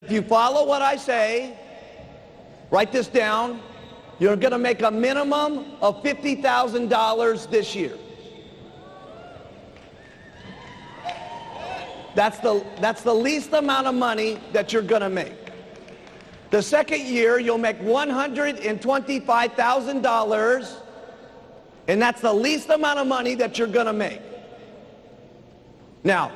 If you follow what I say, write this down, you're going to make a minimum of $50,000 this year. That's the least amount of money that you're going to make. The second year, you'll make $125,000, and that's the least amount of money that you're going to make. Now,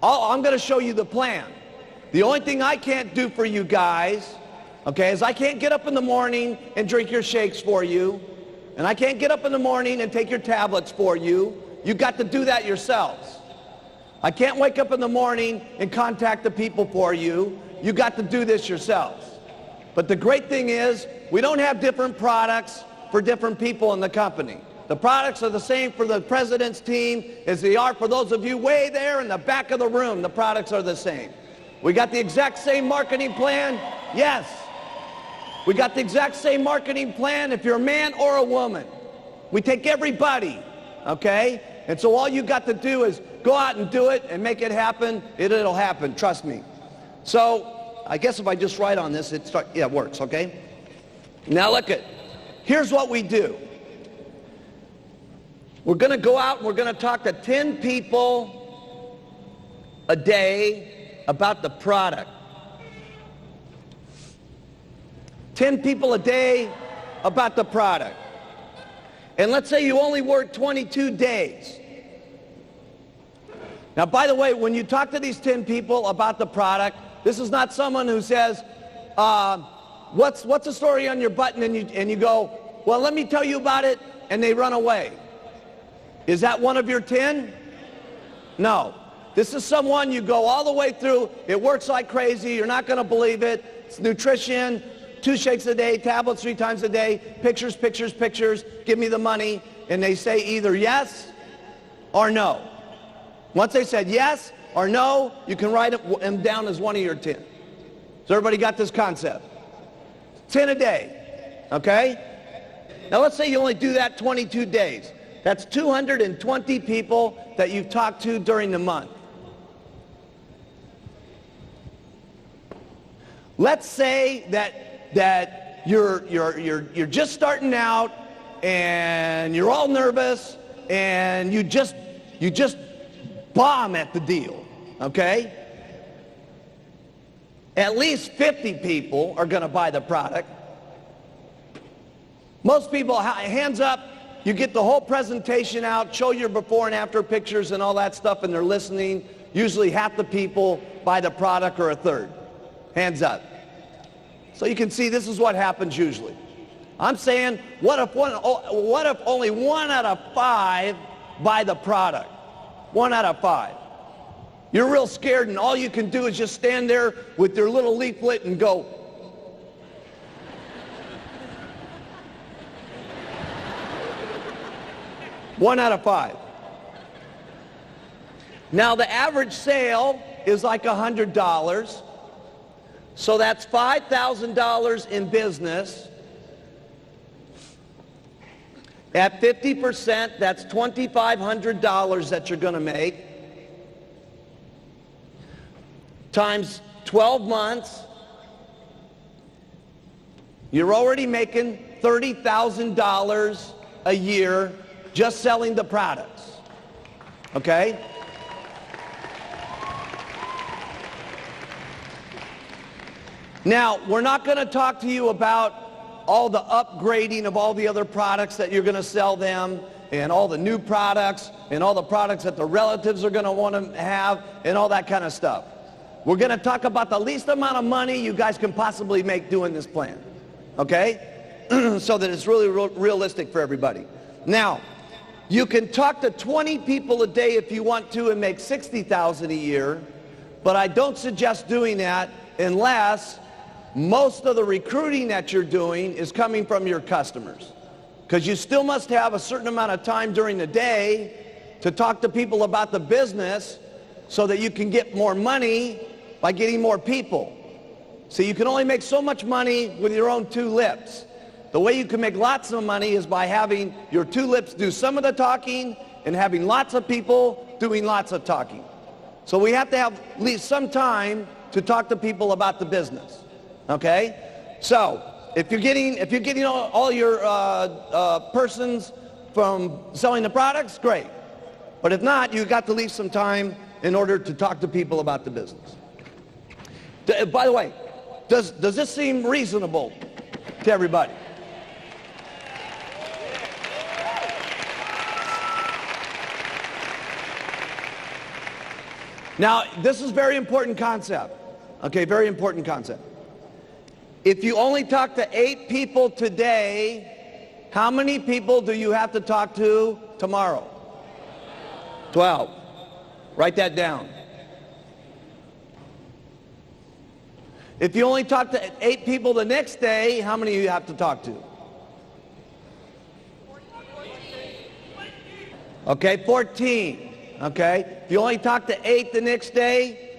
I'm going to show you the plan. The only thing I can't do for you guys, okay, is I can't get up in the morning and drink your shakes for you, and I can't get up in the morning and take your tablets for you. You got to do that yourselves. I can't wake up in the morning and contact the people for you. You got to do this yourselves. But the great thing is, we don't have different products for different people in the company. The products are the same for the president's team as they are for those of you way there in the back of the room. The products are the same. We got the exact same marketing plan? Yes. We got the exact same marketing plan if you're a man or a woman. We take everybody, okay? And so all you got to do is go out and do it and make it happen. It'll happen, trust me. So I guess if I just write on this, it works, okay? Now look at, here's what we do. We're going to go out and we're going to talk to 10 people a day about the product. 10 people a day about the product. And let's say you only work 22 days. Now, by the way, when you talk to these 10 people about the product, this is not someone who says, what's the story on your button? And you go, well, let me tell you about it, and they run away. Is that one of your 10? No. This is someone you go all the way through. It works like crazy. You're not going to believe it. It's nutrition, 2 shakes a day, tablets 3 times a day, pictures, pictures, pictures, give me the money. And they say either yes or no. Once they said yes or no, you can write them down as one of your 10. So everybody got this concept? 10 a day, okay? Now let's say you only do that 22 days. That's 220 people that you've talked to during the month. Let's say that you're just starting out and you're all nervous and you just bomb at the deal, okay? At least 50 people are going to buy the product. Most people, hands up, you get the whole presentation out, show your before and after pictures and all that stuff, and they're listening. Usually half the people buy the product or a third. Hands up. So you can see this is what happens usually. I'm saying, what if only 1 out of 5 buy the product? 1 out of 5. You're real scared, and all you can do is just stand there with your little leaflet and go, one out of 5. Now the average sale is like $100. So that's $5,000 in business. At 50%, that's $2,500 that you're going to make. Times 12 months, you're already making $30,000 a year just selling the products. Okay? Now, we're not going to talk to you about all the upgrading of all the other products that you're going to sell them, and all the new products, and all the products that the relatives are going to want to have, and all that kind of stuff. We're going to talk about the least amount of money you guys can possibly make doing this plan. Okay? So that it's really realistic for everybody. Now, you can talk to 20 people a day if you want to and make $60,000 a year, but I don't suggest doing that unless most of the recruiting that you're doing is coming from your customers. Because you still must have a certain amount of time during the day to talk to people about the business so that you can get more money by getting more people. So you can only make so much money with your own 2 lips. The way you can make lots of money is by having your 2 lips do some of the talking and having lots of people doing lots of talking. So we have to have at least some time to talk to people about the business. Okay? So, if you're getting all your persons from selling the products, great. But if not, you've got to leave some time in order to talk to people about the business. By the way, does this seem reasonable to everybody? Now, this is a very important concept. Okay, very important concept. If you only talk to 8 people today, how many people do you have to talk to tomorrow? 12. Write that down. If you only talk to 8 people the next day, how many do you have to talk to? Okay, 14. Okay, if you only talk to 8 the next day,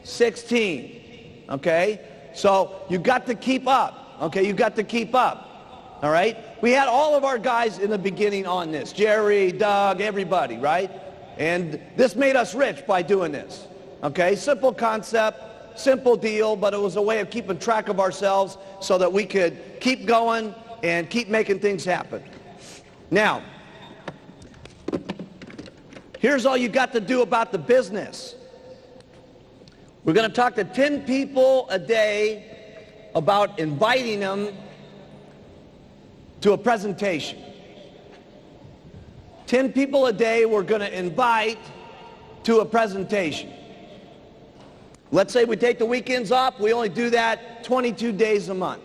16. Okay, so you got to keep up. Okay, you got to keep up. All right, we had all of our guys in the beginning on this. Jerry, Doug, everybody, right? And this made us rich by doing this. Okay, simple concept, simple deal, but it was a way of keeping track of ourselves so that we could keep going and keep making things happen. Now, here's all you got to do about the business. We're going to talk to 10 people a day about inviting them to a presentation. 10 people a day we're going to invite to a presentation. Let's say we take the weekends off. We only do that 22 days a month.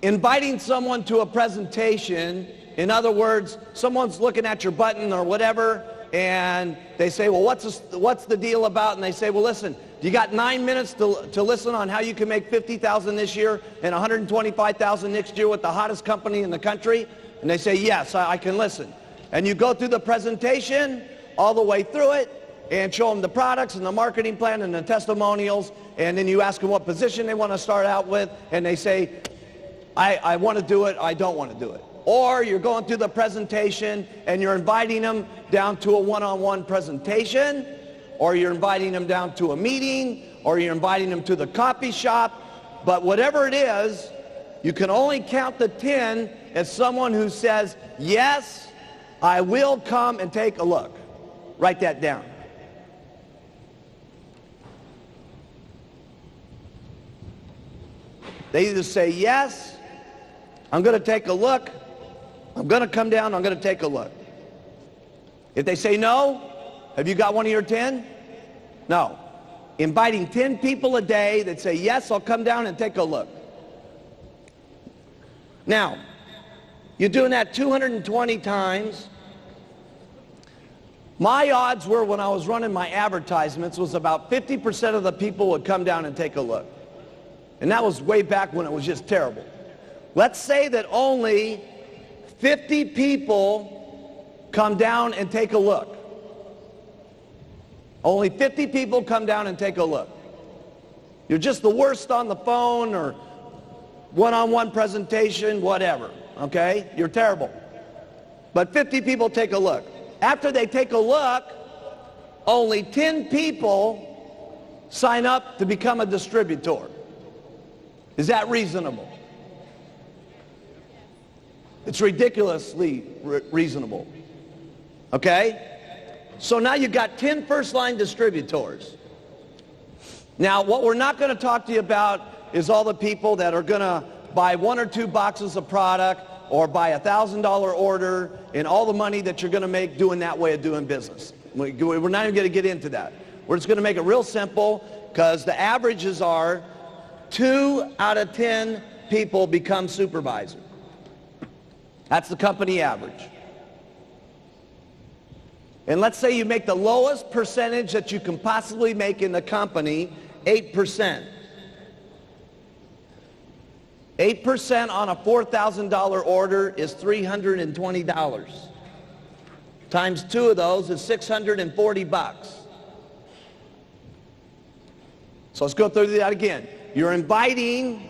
Inviting someone to a presentation, in other words, someone's looking at your button or whatever, and they say, well, what's the deal about? And they say, well, listen, you got 9 minutes to listen on how you can make $50,000 this year and $125,000 next year with the hottest company in the country? And they say, yes, I can listen. And you go through the presentation all the way through it and show them the products and the marketing plan and the testimonials, and then you ask them what position they want to start out with, and they say, I want to do it, I don't want to do it. Or you're going through the presentation and you're inviting them down to a one-on-one presentation, or you're inviting them down to a meeting, or you're inviting them to the coffee shop. But whatever it is, you can only count the 10 as someone who says, yes, I will come and take a look. Write that down. They either say, yes, I'm going to take a look, I'm going to come down, I'm going to take a look. If they say no, have you got one of your 10? No. Inviting 10 people a day that say, yes, I'll come down and take a look. Now, you're doing that 220 times. My odds were, when I was running my advertisements, was about 50% of the people would come down and take a look. And that was way back when it was just terrible. Let's say that only 50 people come down and take a look. Only 50 people come down and take a look. You're just the worst on the phone or one-on-one presentation, whatever, okay? You're terrible. But 50 people take a look. After they take a look, only 10 people sign up to become a distributor. Is that reasonable? It's ridiculously reasonable. Okay? So now you've got 10 first-line distributors. Now, what we're not going to talk to you about is all the people that are going to buy 1 or 2 boxes of product or buy a $1,000 order and all the money that you're going to make doing that way of doing business. We're not even going to get into that. We're just going to make it real simple, because the averages are 2 out of 10 people become supervisor. That's the company average. And let's say you make the lowest percentage that you can possibly make in the company, 8%. 8% on a $4,000 order is $320. Times 2 of those is $640. So let's go through that again. You're inviting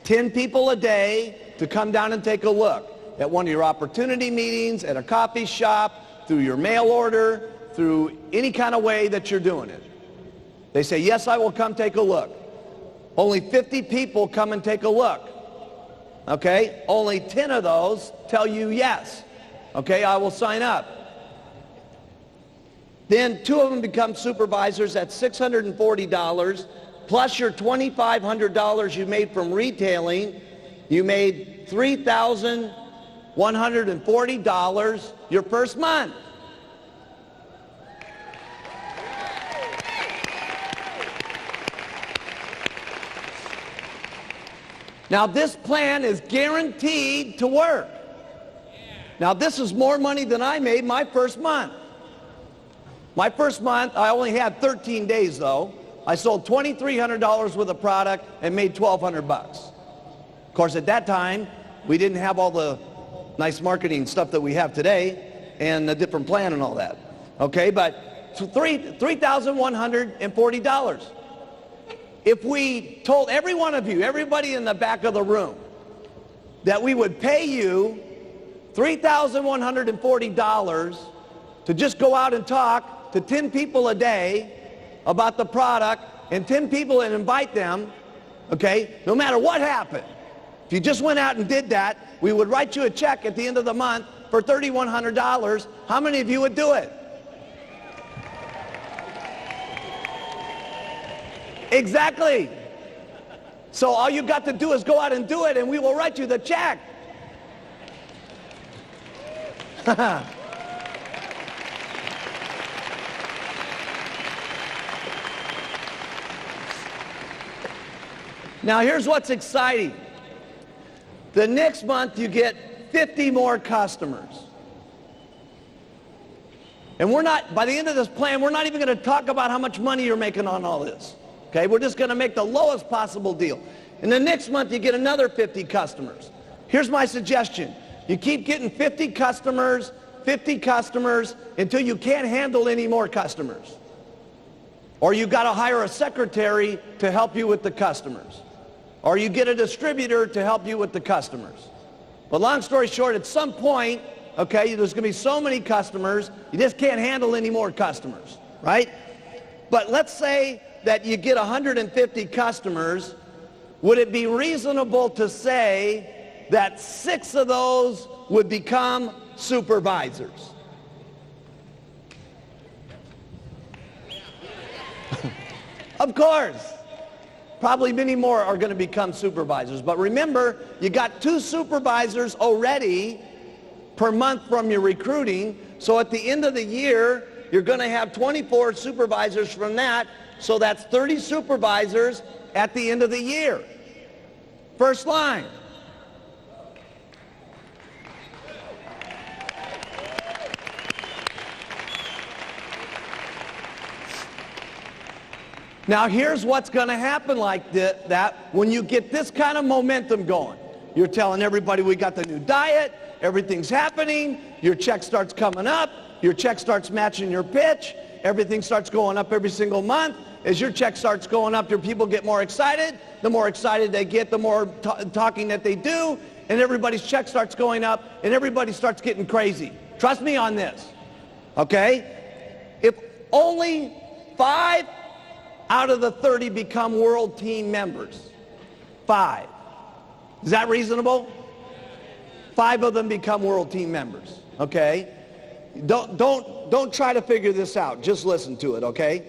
10 people a day to come down and take a look at one of your opportunity meetings, at a coffee shop, through your mail order, through any kind of way that you're doing it. They say, yes, I will come take a look. Only 50 people come and take a look. Okay? Only 10 of those tell you yes. Okay, I will sign up. Then 2 of them become supervisors at $640, plus your $2,500 you made from retailing. You made $3,140 your first month. Now this plan is guaranteed to work. Now this is more money than I made my first month. My first month, I only had 13 days though. I sold $2,300 worth of product and made $1,200 bucks. Of course, at that time, we didn't have all the nice marketing stuff that we have today and a different plan and all that. Okay, but $3,140. If we told every one of you, everybody in the back of the room, that we would pay you $3,140 to just go out and talk to 10 people a day about the product, and 10 people and invite them, okay, no matter what happened, if you just went out and did that, we would write you a check at the end of the month for $3,100. How many of you would do it? Exactly. So all you got to do is go out and do it, and we will write you the check. Now here's what's exciting. The next month you get 50 more customers. And we're not, by the end of this plan, we're not even going to talk about how much money you're making on all this. Okay, we're just going to make the lowest possible deal. And the next month you get another 50 customers. Here's my suggestion. You keep getting 50 customers until you can't handle any more customers. Or you got to hire a secretary to help you with the customers. Or you get a distributor to help you with the customers. But long story short, at some point, okay, there's going to be so many customers, you just can't handle any more customers, right? But let's say that you get 150 customers. Would it be reasonable to say that 6 of those would become supervisors? Of course. Probably many more are going to become supervisors. But remember, you got 2 supervisors already per month from your recruiting. So at the end of the year, you're going to have 24 supervisors from that. So that's 30 supervisors at the end of the year. First line. Now here's what's going to happen like that when you get this kind of momentum going. You're telling everybody we got the new diet, everything's happening, your check starts coming up, your check starts matching your pitch, everything starts going up every single month. As your check starts going up, your people get more excited. The more excited they get, the more talking that they do, and everybody's check starts going up, and everybody starts getting crazy. Trust me on this, okay? If only 5 out of the 30 become world team members, 5. Is that reasonable? 5 of them become world team members, okay? Don't try to figure this out. Just listen to it, okay?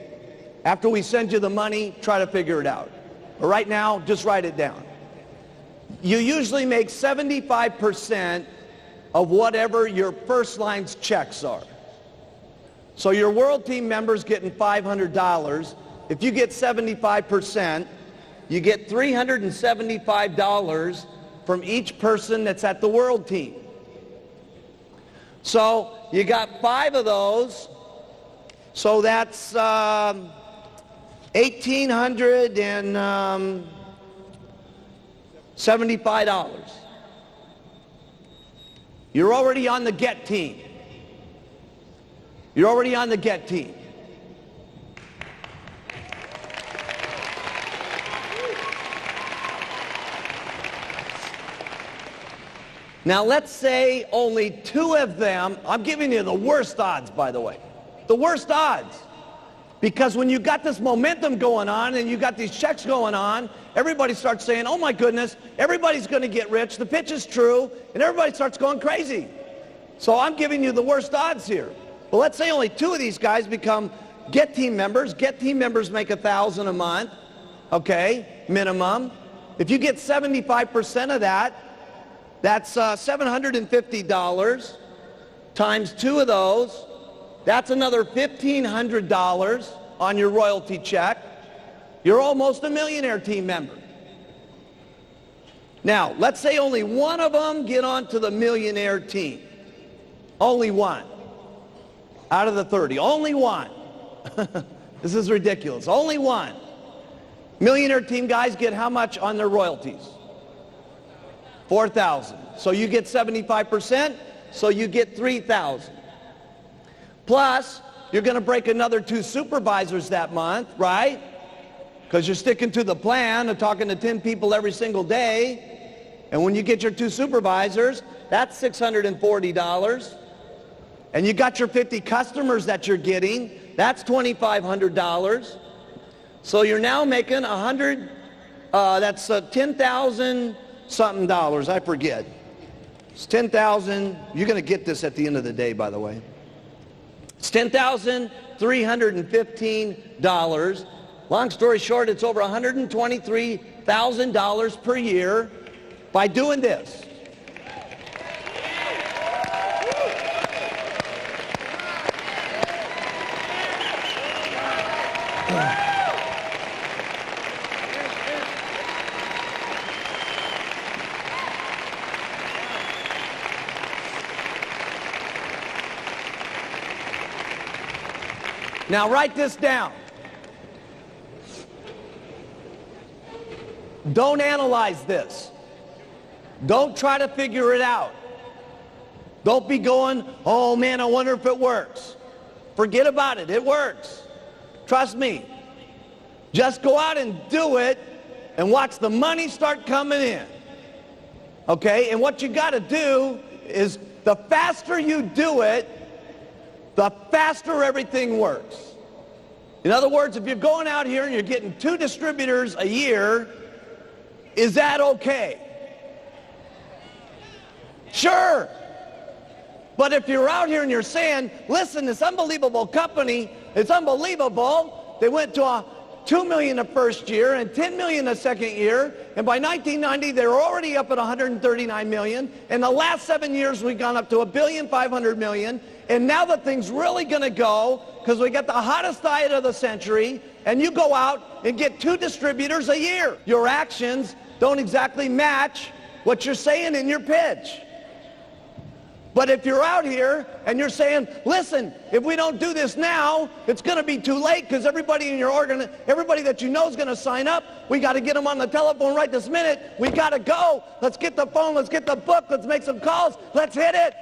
After we send you the money, try to figure it out. But right now, just write it down. You usually make 75% of whatever your first line's checks are. So your world team member's getting $500. If you get 75%, you get $375 from each person that's at the world team. So you got 5 of those. So that's $1,875. You're already on the get team. You're already on the get team. Now let's say only 2 of them, I'm giving you the worst odds by the way, the worst odds. Because when you got this momentum going on and you got these checks going on, everybody starts saying, oh my goodness, everybody's going to get rich, the pitch is true, and everybody starts going crazy. So I'm giving you the worst odds here. Well, let's say only 2 of these guys become Get Team members. Get Team members make $1,000 a month, okay, minimum. If you get 75% of that, that's $750 times 2 of those. That's another $1,500 on your royalty check. You're almost a millionaire team member. Now, let's say only 1 of them get onto the millionaire team. Only 1 out of the 30. Only 1. This is ridiculous. Only 1. Millionaire team guys get how much on their royalties? $4,000. So you get 75%, so you get $3,000. Plus, you're going to break another 2 supervisors that month, right? Because you're sticking to the plan of talking to 10 people every single day. And when you get your 2 supervisors, that's $640. And you got your 50 customers that you're getting, that's $2,500. So you're now making that's 10,000 something dollars, I forget. It's 10,000, you're going to get this at the end of the day, by the way. It's $10,315. Long story short, it's over $123,000 per year by doing this. Now write this down. Don't analyze this. Don't try to figure it out. Don't be going, oh man, I wonder if it works. Forget about it. It works. Trust me. Just go out and do it and watch the money start coming in. Okay? And what you got to do is the faster you do it, the faster everything works. In other words, if you're going out here and you're getting 2 distributors a year, is that okay? Sure. But if you're out here and you're saying, listen, this unbelievable company, it's unbelievable. They went to $2 million the first year and $10 million the second year. And by 1990, they were already up at $139 million. In the last 7 years, we've gone up to $1.5 billion. And now the thing's really going to go because we got the hottest diet of the century. And you go out and get 2 distributors a year. Your actions don't exactly match what you're saying in your pitch. But if you're out here and you're saying, listen, if we don't do this now, it's going to be too late because everybody in your everybody that you know is going to sign up. We got to get them on the telephone right this minute. We got to go. Let's get the phone. Let's get the book. Let's make some calls. Let's hit it.